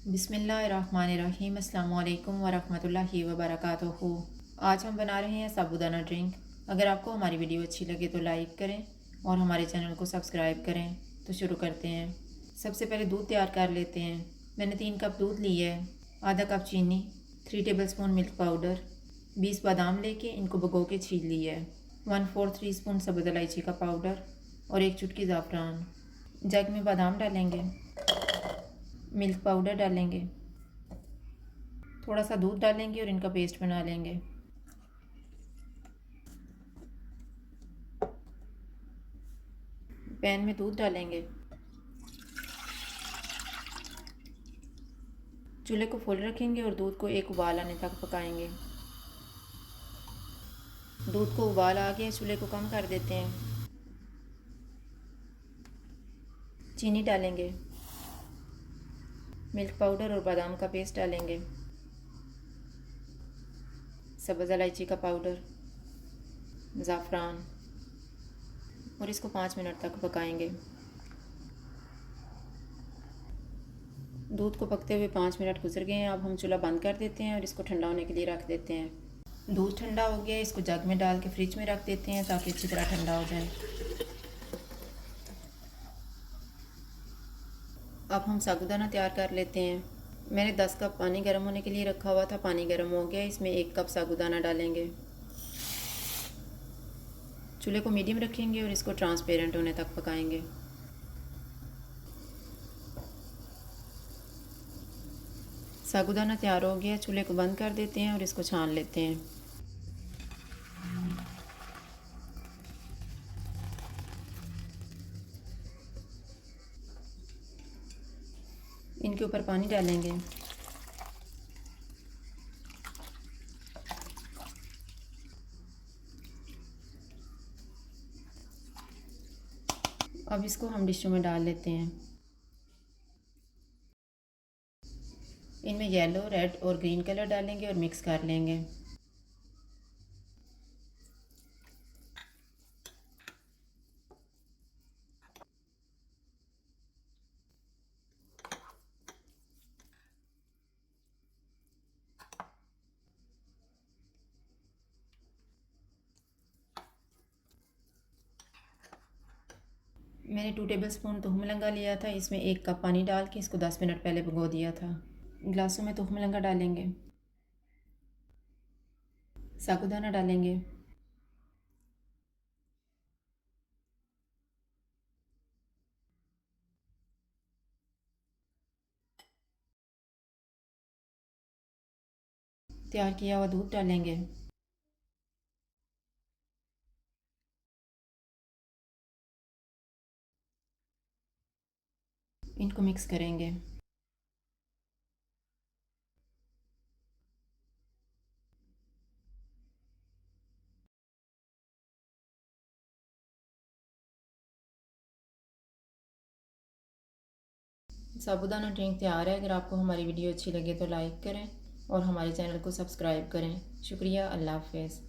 बिस्मिल्लाहिर्रहमानिर्रहीम। अस्सलाम वालेकुम वरहमतुल्लाहि वबरकातुहू। आज हम बना रहे हैं साबूदाना ड्रिंक। अगर आपको हमारी वीडियो अच्छी लगे तो लाइक करें और हमारे चैनल को सब्सक्राइब करें। तो शुरू करते हैं। सबसे पहले दूध तैयार कर लेते हैं। मैंने 3 कप दूध लिया है, आधा कप चीनी, 3 टेबलस्पून मिल्क पाउडर, 20 बादाम लेके इनको भिगो के छील लिया है, 1/4 टीस्पून सब्ज़ इलायची का पाउडर और 1 चुटकी ज़ाफ़रान। जग में बादाम डालेंगे, मिल्क पाउडर डालेंगे, थोड़ा सा दूध डालेंगे और इनका पेस्ट बना लेंगे। पैन में दूध डालेंगे, चूल्हे को फुल रखेंगे और दूध को एक उबाल आने तक पकाएंगे। दूध को उबाल आ गया, चूल्हे को कम कर देते हैं। चीनी डालेंगे, मिल्क पाउडर और बादाम का पेस्ट डालेंगे, सब्ज़ इलायची का पाउडर, ज़ाफ़रान और इसको 5 मिनट तक पकाएंगे। दूध को पकते हुए 5 मिनट गुजर गए हैं। अब हम चूल्हा बंद कर देते हैं और इसको ठंडा होने के लिए रख देते हैं। दूध ठंडा हो गया, इसको जग में डाल के फ्रिज में रख देते हैं ताकि अच्छी तरह ठंडा हो जाए। अब हम साबूदाना तैयार कर लेते हैं। मैंने 10 कप पानी गर्म होने के लिए रखा हुआ था। पानी गर्म हो गया, इसमें 1 कप साबूदाना डालेंगे। चूल्हे को मीडियम रखेंगे और इसको ट्रांसपेरेंट होने तक पकाएंगे। साबूदाना तैयार हो गया, चूल्हे को बंद कर देते हैं और इसको छान लेते हैं। इनके ऊपर पानी डालेंगे, अब इसको हम डिशों में डाल लेते हैं। इनमें येलो, रेड और ग्रीन कलर डालेंगे और मिक्स कर लेंगे। मैंने 2 टेबलस्पून तुहमलंगा लिया था, इसमें 1 कप पानी डाल के इसको 10 मिनट पहले भिगो दिया था। गिलासों में तुहमलंगा डालेंगे, साबूदाना डालेंगे, तैयार किया हुआ दूध डालेंगे, इनको मिक्स करेंगे। साबूदाना ड्रिंक तैयार है। अगर आपको हमारी वीडियो अच्छी लगे तो लाइक करें और हमारे चैनल को सब्सक्राइब करें। शुक्रिया। अल्लाह हाफ़िज़।